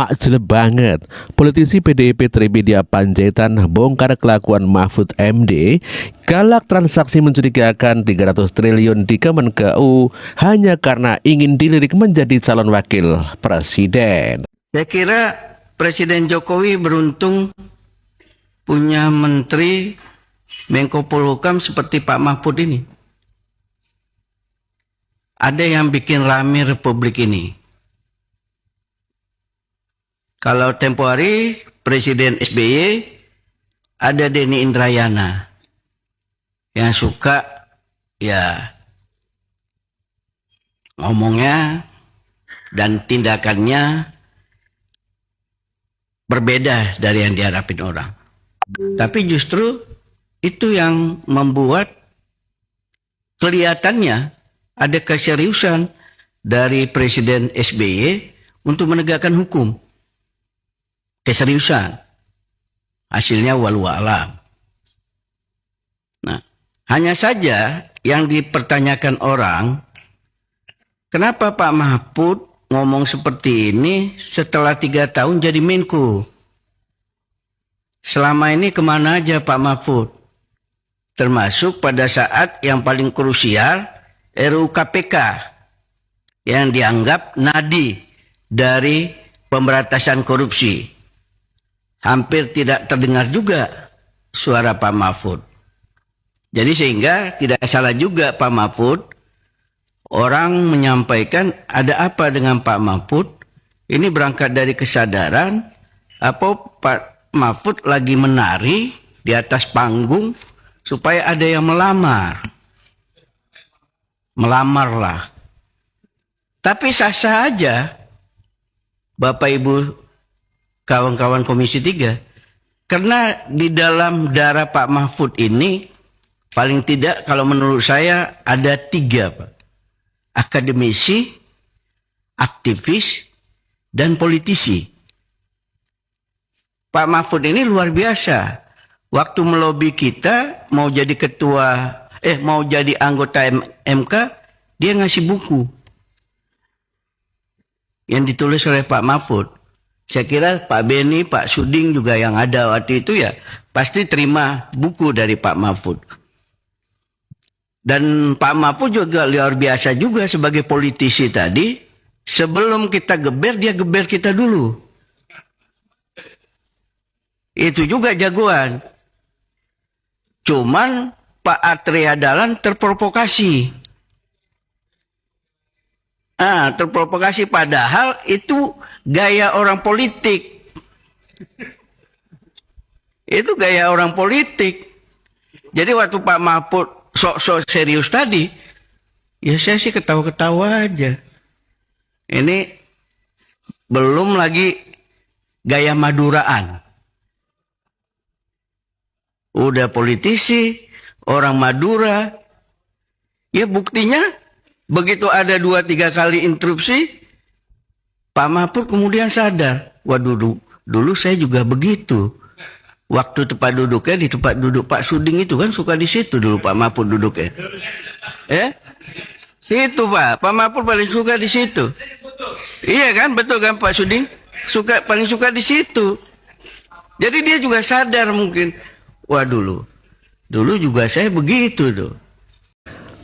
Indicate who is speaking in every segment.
Speaker 1: Makjleb banget. Politisi PDIP Trimedia Panjaitan bongkar kelakuan Mahfud MD, galak transaksi mencurigakan 300 triliun di Kemenkeu hanya karena ingin dilirik menjadi calon wakil presiden.
Speaker 2: Saya kira Presiden Jokowi beruntung punya menteri Menko Polhukam seperti Pak Mahfud ini. Ada yang bikin rame Republik ini. Kalau tempo hari Presiden SBY ada Denny Indrayana yang suka ya ngomongnya dan tindakannya berbeda dari yang diharapin orang. Tapi justru itu yang membuat kelihatannya ada keseriusan dari Presiden SBY untuk menegakkan hukum. Keseriusan. Hasilnya walau alam. Nah, hanya saja yang dipertanyakan orang, kenapa Pak Mahfud ngomong seperti ini setelah 3 tahun jadi Menko? Selama ini kemana aja Pak Mahfud? Termasuk pada saat yang paling krusial, RUU KPK yang dianggap nadi dari pemberantasan korupsi. Hampir tidak terdengar juga suara Pak Mahfud. Jadi sehingga tidak salah juga Pak Mahfud. Orang menyampaikan ada apa dengan Pak Mahfud. Ini berangkat dari kesadaran apa Pak Mahfud lagi menari di atas panggung supaya ada yang melamar. Melamarlah. Tapi sah-sah aja Bapak Ibu kawan-kawan Komisi 3. Karena di dalam darah Pak Mahfud ini paling tidak kalau menurut saya ada 3 Pak. Akademisi, aktivis, dan politisi. Pak Mahfud ini luar biasa. Waktu melobi kita mau jadi mau jadi anggota MK, dia ngasih buku yang ditulis oleh Pak Mahfud. Saya kira Pak Beni, Pak Suding juga yang ada waktu itu ya pasti terima buku dari Pak Mahfud. Dan Pak Mahfud juga luar biasa juga sebagai politisi tadi. Sebelum kita geber, dia geber kita dulu. Itu juga jagoan. Cuman Pak Atria Dahlan terprovokasi. Terprovokasi padahal itu gaya orang politik. Itu gaya orang politik. Jadi waktu Pak Mahfud sok-sok serius tadi, ya saya sih ketawa-ketawa aja. Ini belum lagi gaya Maduraan. Udah politisi, orang Madura. Ya buktinya begitu ada 2-3 kali interupsi, Pak Mahfud kemudian sadar. Waduh, dulu saya juga begitu. Waktu tempat duduknya di tempat duduk Pak Suding itu kan suka di situ dulu Pak Mahfud duduknya. Situ Pak Mahfud paling suka di situ. Iya kan, betul kan Pak Suding? Paling suka di situ. Jadi dia juga sadar mungkin. Wah dulu juga saya begitu tuh.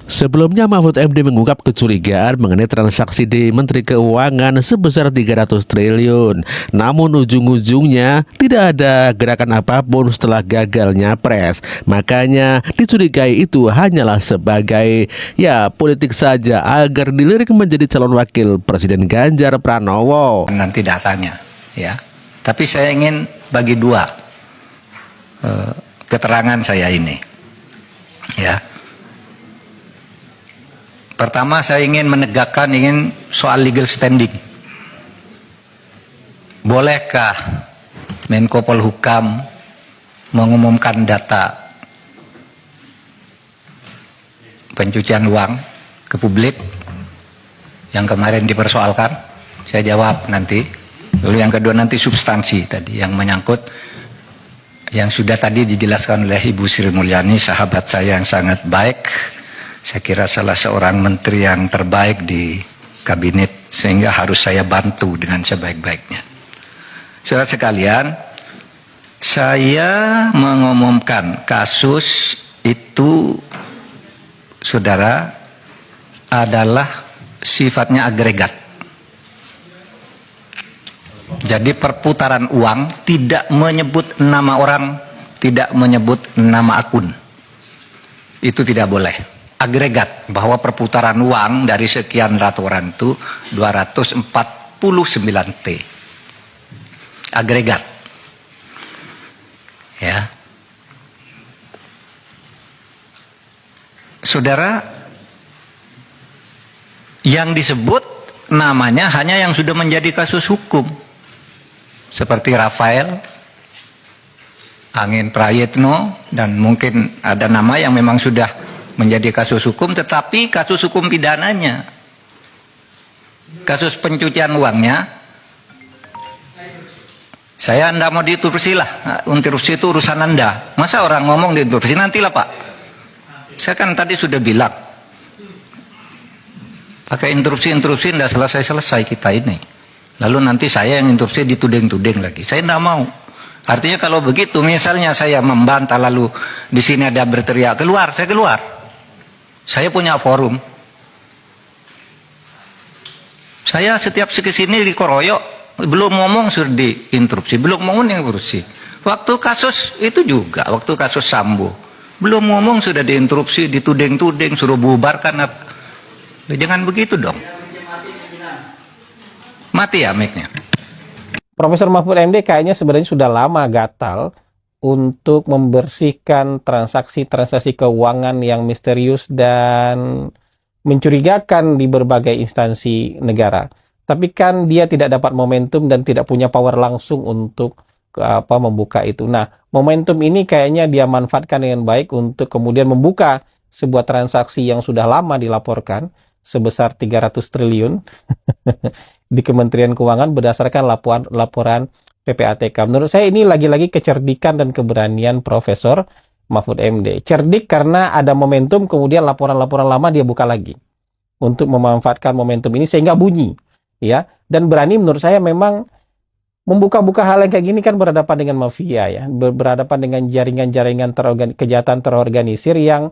Speaker 1: Sebelumnya Mahfud MD mengungkap kecurigaan mengenai transaksi di Menteri Keuangan sebesar 300 triliun. Namun ujung-ujungnya tidak ada gerakan apapun setelah gagal nyapres. Makanya dicurigai itu hanyalah sebagai politik saja agar dilirik menjadi calon wakil Presiden Ganjar Pranowo.
Speaker 3: Nanti datanya ya. Tapi saya ingin bagi 2 keterangan saya ini. Ya. Pertama saya ingin menegakkan soal legal standing. Bolehkah Menko Polhukam mengumumkan data pencucian uang ke publik yang kemarin dipersoalkan? Saya jawab nanti. Lalu yang kedua nanti substansi tadi yang menyangkut yang sudah tadi dijelaskan oleh Ibu Sri Mulyani, sahabat saya yang sangat baik. Saya kira salah seorang menteri yang terbaik di kabinet, sehingga harus saya bantu dengan sebaik-baiknya. Saudara sekalian, saya mengumumkan kasus itu, saudara, adalah sifatnya agregat. Jadi perputaran uang tidak menyebut nama orang, tidak menyebut nama akun. Itu tidak boleh. Agregat, bahwa perputaran uang dari sekian laporan itu 249 T. Agregat. Ya. Saudara, yang disebut namanya hanya yang sudah menjadi kasus hukum. Seperti Rafael, Angin Prayitno, dan mungkin ada nama yang memang sudah menjadi kasus hukum, tetapi kasus hukum pidananya, kasus pencucian uangnya, saya tidak mau diinterupsi lah. Interupsi itu urusan Anda. Masa orang ngomong diinterupsi? Nantilah Pak. Saya kan tadi sudah bilang, pakai interupsi tidak selesai-selesai kita ini. Lalu nanti saya yang interupsi dituding-tuding lagi. Saya tidak mau. Artinya kalau begitu, misalnya saya membantah lalu di sini ada berteriak keluar, saya keluar. Saya punya forum. Saya setiap kesini dikoroyok, belum ngomong sudah diinterupsi, belum ngomong diinterupsi. Waktu kasus itu juga, waktu kasus Sambo, belum ngomong sudah diinterupsi, dituding-tuding, suruh bubarkan. Jangan begitu dong. Mati ya mic-nya.
Speaker 4: Profesor Mahfud MD kayaknya sebenarnya sudah lama gatal untuk membersihkan transaksi-transaksi keuangan yang misterius dan mencurigakan di berbagai instansi negara. Tapi kan dia tidak dapat momentum dan tidak punya power langsung untuk membuka itu. Nah, momentum ini kayaknya dia manfaatkan dengan baik untuk kemudian membuka sebuah transaksi yang sudah lama dilaporkan sebesar 300 triliun di Kementerian Keuangan berdasarkan laporan PPATK. Menurut saya ini lagi-lagi kecerdikan dan keberanian Profesor Mahfud MD. Cerdik karena ada momentum, kemudian laporan-laporan lama dia buka lagi untuk memanfaatkan momentum ini sehingga bunyi, ya. Dan berani menurut saya memang membuka-buka hal yang kayak gini kan berhadapan dengan mafia, ya, berhadapan dengan jaringan-jaringan kejahatan terorganisir yang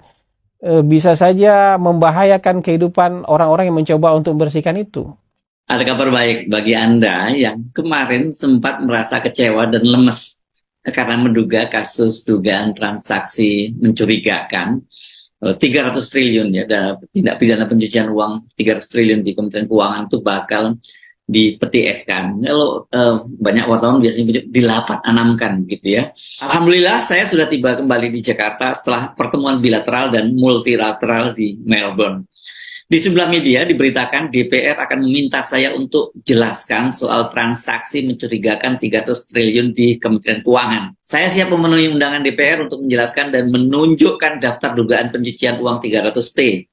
Speaker 4: bisa saja membahayakan kehidupan orang-orang yang mencoba untuk membersihkan itu.
Speaker 5: Ada kabar baik bagi Anda yang kemarin sempat merasa kecewa dan lemes karena menduga kasus dugaan transaksi mencurigakan 300 triliun ya, ada tindak pidana pencucian uang 300 triliun di Kementerian Keuangan itu bakal dipetieskan. Kalau banyak wartawan biasanya dilapat anamkan gitu ya. Alhamdulillah saya sudah tiba kembali di Jakarta setelah pertemuan bilateral dan multilateral di Melbourne. Di sebelah media diberitakan DPR akan meminta saya untuk jelaskan soal transaksi mencurigakan 300 triliun di Kementerian Keuangan. Saya siap memenuhi undangan DPR untuk menjelaskan dan menunjukkan daftar dugaan pencucian uang 300T.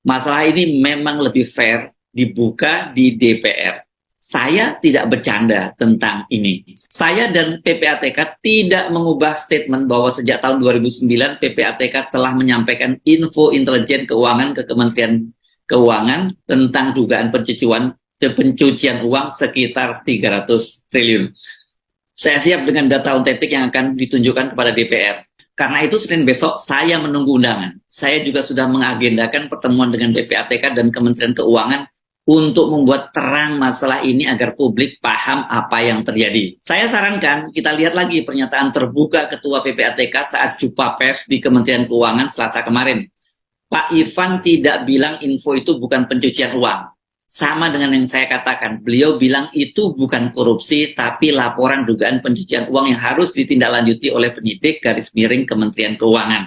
Speaker 5: Masalah ini memang lebih fair dibuka di DPR. Saya tidak bercanda tentang ini. Saya dan PPATK tidak mengubah statement bahwa sejak tahun 2009 PPATK telah menyampaikan info intelijen keuangan ke Kementerian Keuangan tentang dugaan pencucian uang sekitar 300 triliun. Saya siap dengan data autentik yang akan ditunjukkan kepada DPR. Karena itu Senin besok saya menunggu undangan. Saya juga sudah mengagendakan pertemuan dengan PPATK dan Kementerian Keuangan untuk membuat terang masalah ini agar publik paham apa yang terjadi. Saya sarankan kita lihat lagi pernyataan terbuka Ketua PPATK saat jumpa pers di Kementerian Keuangan Selasa kemarin. Pak Ivan tidak bilang info itu bukan pencucian uang. Sama dengan yang saya katakan, beliau bilang itu bukan korupsi, tapi laporan dugaan pencucian uang yang harus ditindaklanjuti oleh penyidik / Kementerian Keuangan.